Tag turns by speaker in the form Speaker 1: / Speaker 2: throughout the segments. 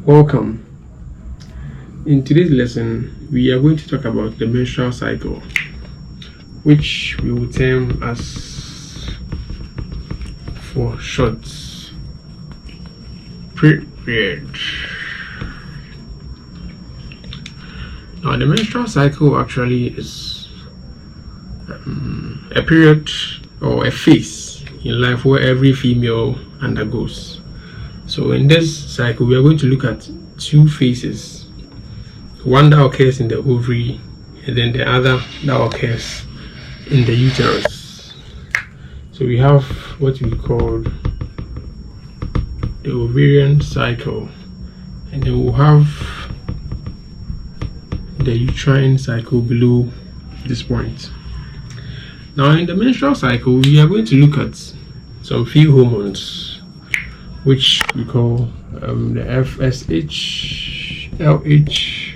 Speaker 1: Welcome. In today's lesson, we are going to talk about the menstrual cycle, which we will term as, for short, period. Now, the menstrual cycle actually is a period or a phase in life where every female undergoes. So in this cycle, we are going to look at two phases. One that occurs in the ovary, and then the other that occurs in the uterus. So we have what we call the ovarian cycle, and then we'll have the uterine cycle below this point. Now in the menstrual cycle, we are going to look at some few hormones, which we call the FSH, LH,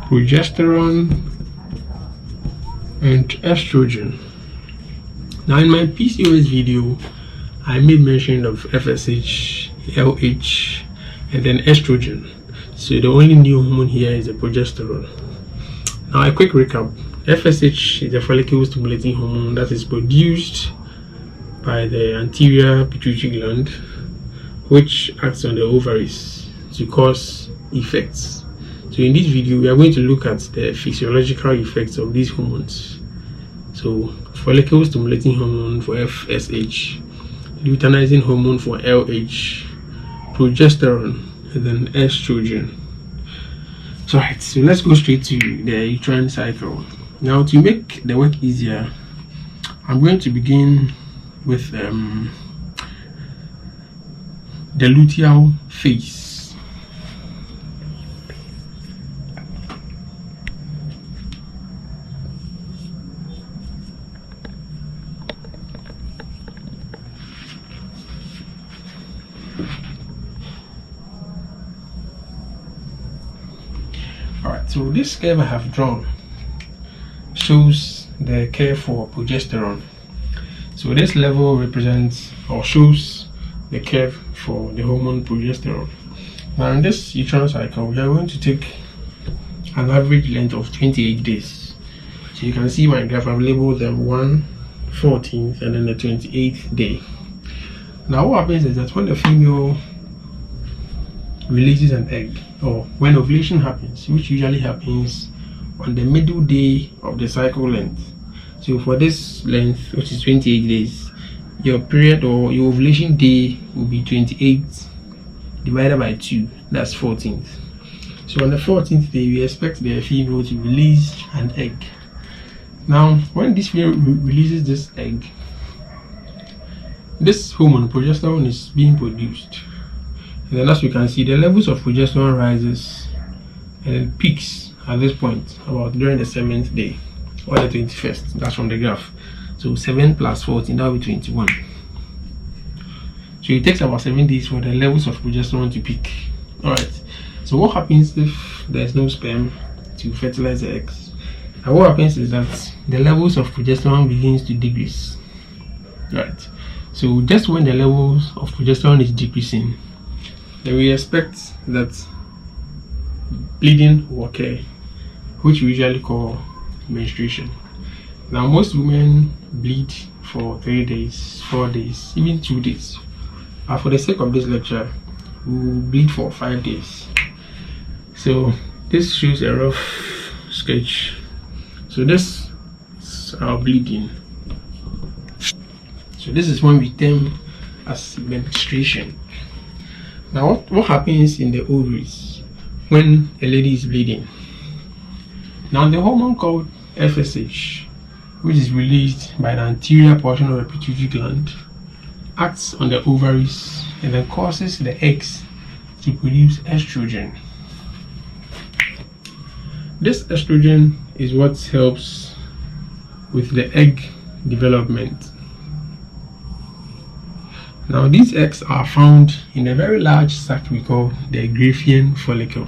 Speaker 1: progesterone, and estrogen. Now in my PCOS video, I made mention of FSH, LH, and then estrogen. So the only new hormone here is the progesterone. Now a quick recap. FSH is a follicle stimulating hormone that is produced by the anterior pituitary gland, which acts on the ovaries to cause effects. So in this video, we are going to look at the physiological effects of these hormones. So follicle stimulating hormone for FSH, luteinizing hormone for LH, progesterone, and then estrogen. So let's go straight to the uterine cycle. Now, to make the work easier, I'm going to begin with the luteal phase. Alright, so this curve I have drawn shows the curve for progesterone. So this level represents or shows the curve for the hormone progesterone. Now in this uterine cycle, we are going to take an average length of 28 days. So you can see my graph, I've labeled them 1, 14th, and then the 28th day. Now what happens is that when the female releases an egg, or when ovulation happens, which usually happens on the middle day of the cycle length. So for this length, which is 28 days, your period or your ovulation day will be 28 divided by 2, that's 14th. So on the 14th day, we expect the female to release an egg. Now when this female releases this egg, this hormone progesterone is being produced, and then as you can see, the levels of progesterone rises and then peaks at this point about during the 7th day or the 21st. That's from the graph. So 7 plus 14, that will be 21. So it takes about 7 days for the levels of progesterone to peak. Alright, so what happens if there's no sperm to fertilize the eggs? And what happens is that the levels of progesterone begins to decrease. Right, so just when the levels of progesterone is decreasing, then we expect that bleeding will occur, which we usually call menstruation. Now most women bleed for 3 days, 4 days, even 2 days. But for the sake of this lecture, we will bleed for 5 days. So this shows a rough sketch. So this is our bleeding. So this is when we term as menstruation. Now what happens in the ovaries when a lady is bleeding? Now the hormone called FSH, which is released by the anterior portion of the pituitary gland, acts on the ovaries and then causes the eggs to produce estrogen. This estrogen is what helps with the egg development. Now these eggs are found in a very large sac we call the Graafian follicle.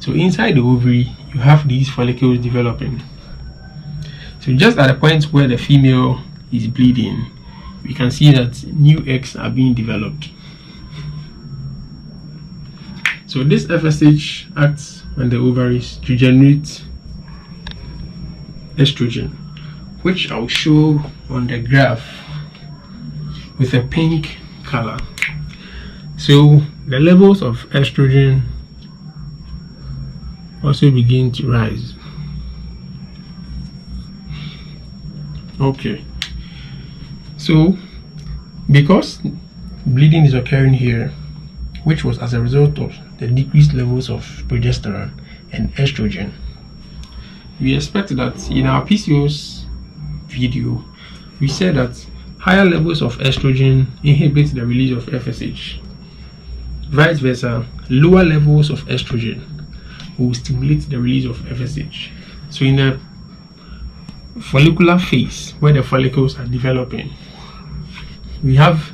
Speaker 1: So inside the ovary, you have these follicles developing. So just at the point where the female is bleeding, we can see that new eggs are being developed. So this FSH acts on the ovaries to generate estrogen, which I'll show on the graph with a pink color. So the levels of estrogen also begin to rise. Okay, so because bleeding is occurring here, which was as a result of the decreased levels of progesterone and estrogen, we expect that in our PCOS video, we said that higher levels of estrogen inhibit the release of FSH. Vice versa, lower levels of estrogen will stimulate the release of FSH. So in the follicular phase, where the follicles are developing, we have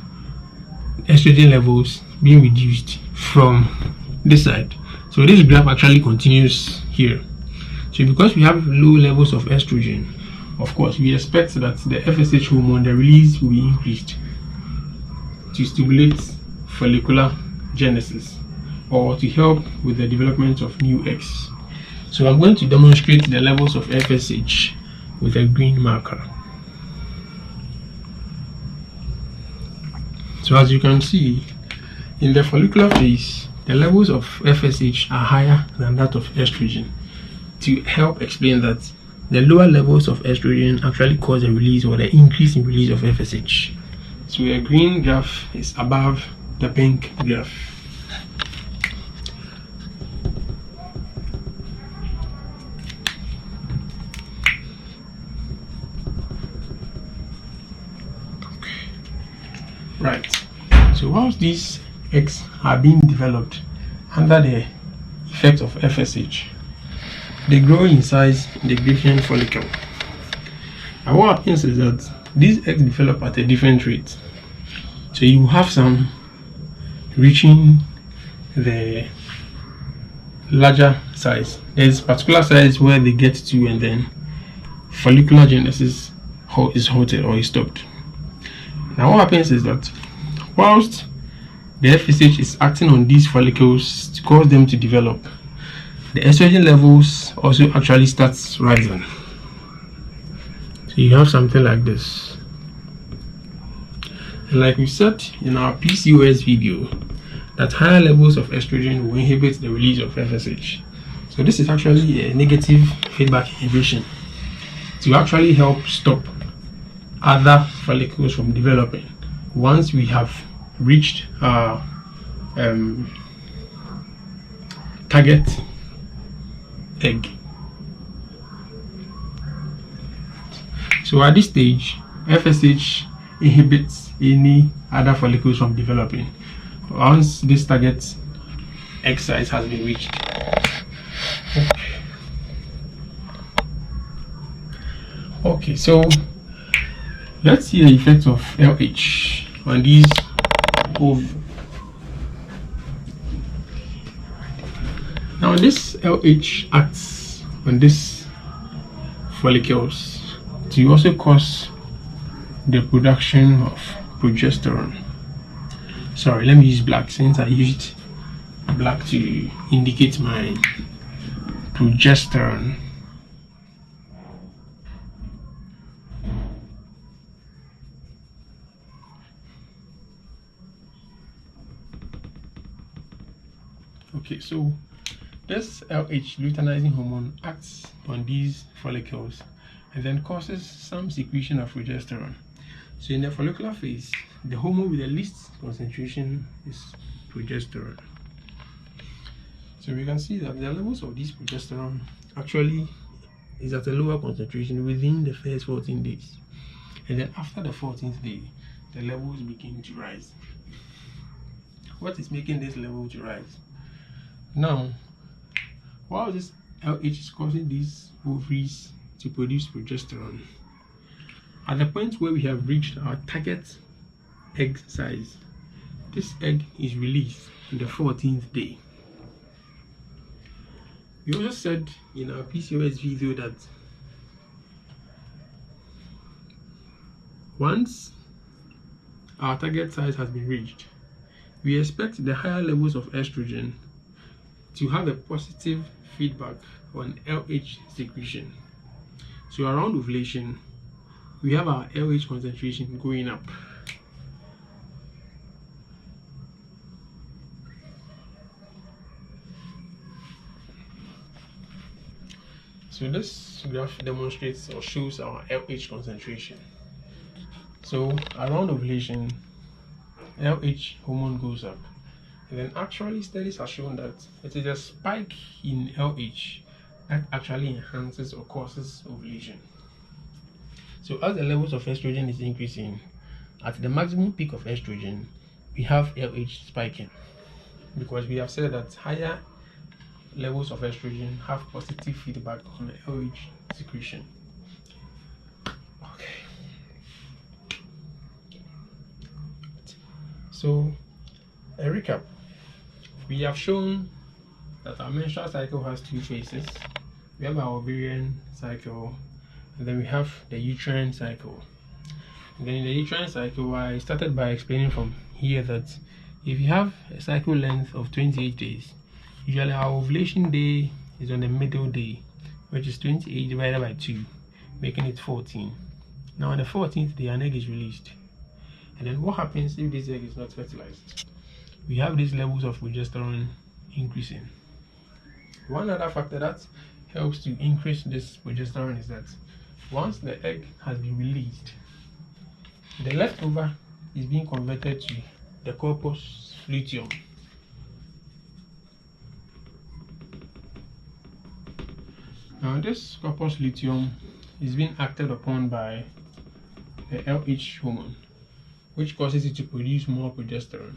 Speaker 1: estrogen levels being reduced from this side. So this graph actually continues here. So because we have low levels of estrogen, of course we expect that the FSH hormone, the release will be increased to stimulate follicular genesis or to help with the development of new eggs. So I'm going to demonstrate the levels of FSH with a green marker. So as you can see, in the follicular phase, the levels of FSH are higher than that of estrogen. To help explain that, the lower levels of estrogen actually cause a release or the increase in release of FSH. So the green graph is above the pink graph. Right, so whilst these eggs are being developed under the effect of FSH, they grow in size in the Grecian follicle. And what happens is that these eggs develop at a different rate. So you have some reaching the larger size. There's particular size where they get to, and then follicular genesis is halted or is stopped. Now what happens is that whilst the FSH is acting on these follicles to cause them to develop, the estrogen levels also actually starts rising. So you have something like this. And like we said in our PCOS video, that higher levels of estrogen will inhibit the release of FSH. So this is actually a negative feedback inhibition to actually help stop other follicles from developing once we have reached our target egg. So at this stage, FSH inhibits any other follicles from developing once this target egg size has been reached. Okay, so let's see the effect of LH on these ovaries. Now this LH acts on these follicles to also cause the production of progesterone. Sorry, let me use black since I used black to indicate my progesterone. Okay, so this LH, luteinizing hormone, acts on these follicles and then causes some secretion of progesterone. So in the follicular phase, the hormone with the least concentration is progesterone. So we can see that the levels of this progesterone actually is at a lower concentration within the first 14 days. And then after the 14th day, the levels begin to rise. What is making this level to rise? Now, while this LH is causing these ovaries to produce progesterone, at the point where we have reached our target egg size, this egg is released on the 14th day. We also said in our PCOS video that once our target size has been reached, we expect the higher levels of estrogen to have a positive feedback on LH secretion. So around ovulation, we have our LH concentration going up. So this graph demonstrates or shows our LH concentration. So around ovulation, LH hormone goes up. And then actually studies have shown that it is a spike in LH that actually enhances or causes ovulation. So as the levels of estrogen is increasing, at the maximum peak of estrogen, we have LH spiking, because we have said that higher levels of estrogen have positive feedback on the LH secretion. Okay. So, a recap. We have shown that our menstrual cycle has two phases. We have our ovarian cycle, and then we have the uterine cycle. And then in the uterine cycle, I started by explaining from here that if you have a cycle length of 28 days, usually our ovulation day is on the middle day, which is 28 divided by 2, making it 14. Now on the 14th day, an egg is released. And then what happens if this egg is not fertilized? We have these levels of progesterone increasing. One other factor that helps to increase this progesterone is that once the egg has been released, the leftover is being converted to the corpus luteum. Now this corpus luteum is being acted upon by the LH hormone, which causes it to produce more progesterone.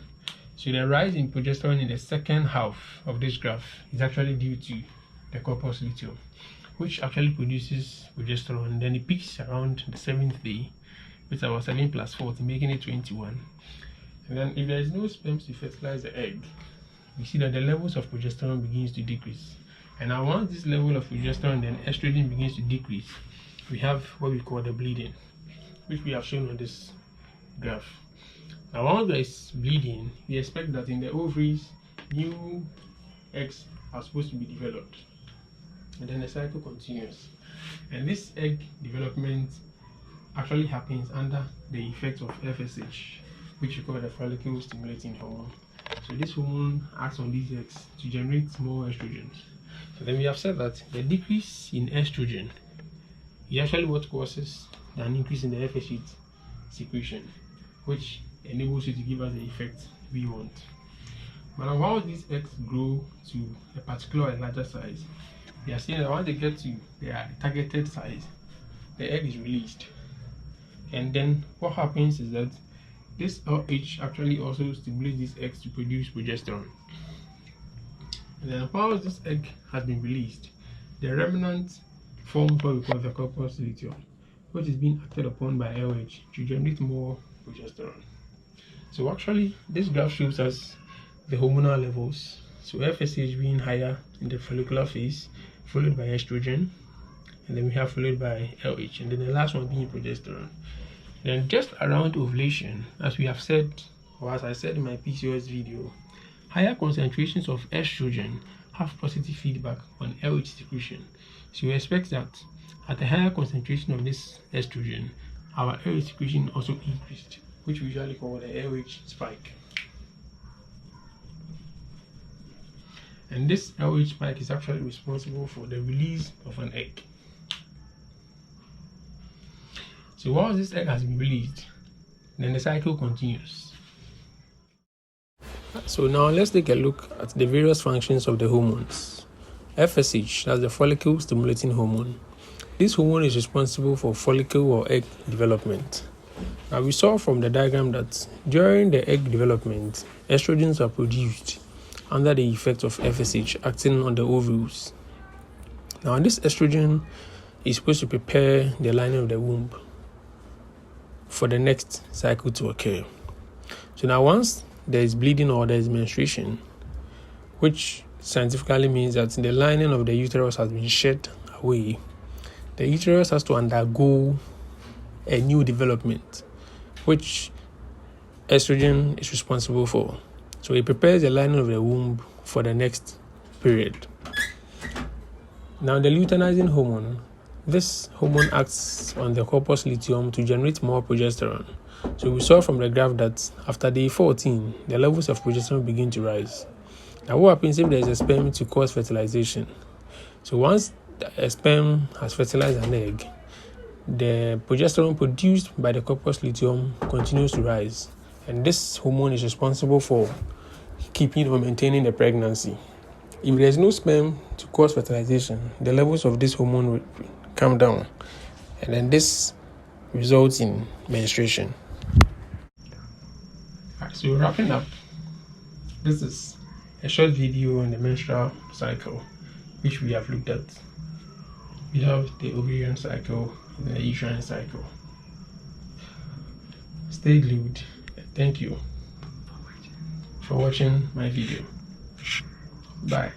Speaker 1: So the rise in progesterone in the second half of this graph is actually due to the corpus luteum, which actually produces progesterone. Then it peaks around the 7th day with about 7 plus 40, making it 21. And then if there is no sperms to fertilize the egg, we see that the levels of progesterone begins to decrease. And now once this level of progesterone and estrogen begins to decrease, we have what we call the bleeding, which we have shown on this graph. Now once there is bleeding, we expect that in the ovaries, new eggs are supposed to be developed. And then the cycle continues. And this egg development actually happens under the effect of FSH, which we call the follicle stimulating hormone. So this hormone acts on these eggs to generate more estrogens. So then we have said that the decrease in estrogen is actually what causes an increase in the FSH secretion, which enables it to give us the effect we want. But once these eggs grow to a particular and larger size, we are seeing that once they get to their targeted size, the egg is released. And then what happens is that this LH actually also stimulates these eggs to produce progesterone. And then once this egg has been released, the remnant forms what we call the corpus luteum, which is being acted upon by LH to generate more progesterone. So actually, this graph shows us the hormonal levels. So FSH being higher in the follicular phase, followed by estrogen, and then we have followed by LH, and then the last one being progesterone. Then just around ovulation, as we have said, or as I said in my PCOS video, higher concentrations of estrogen have positive feedback on LH secretion. So we expect that at a higher concentration of this estrogen, our LH secretion also increased, which we usually call the LH spike. And this LH spike is actually responsible for the release of an egg. So once this egg has been released, then the cycle continues. So now let's take a look at the various functions of the hormones. FSH, that's the follicle stimulating hormone. This hormone is responsible for follicle or egg development. Now we saw from the diagram that during the egg development, estrogens are produced under the effect of FSH acting on the ovules. Now this estrogen is supposed to prepare the lining of the womb for the next cycle to occur. So now once there is bleeding or there is menstruation, which scientifically means that the lining of the uterus has been shed away, the uterus has to undergo a new development, which estrogen is responsible for. So it prepares the lining of the womb for the next period. Now, the luteinizing hormone. This hormone acts on the corpus luteum to generate more progesterone. So we saw from the graph that after day 14, the levels of progesterone begin to rise. Now, what happens if there is a sperm to cause fertilization? So once a sperm has fertilized an egg, the progesterone produced by the corpus luteum continues to rise. And this hormone is responsible for keeping or maintaining the pregnancy. If there is no sperm to cause fertilization, the levels of this hormone will come down. And then this results in menstruation. Alright, so wrapping up, this is a short video on the menstrual cycle, which we have looked at. We have the ovarian cycle and the uterine cycle. Stay glued. Thank you for watching my video. Bye.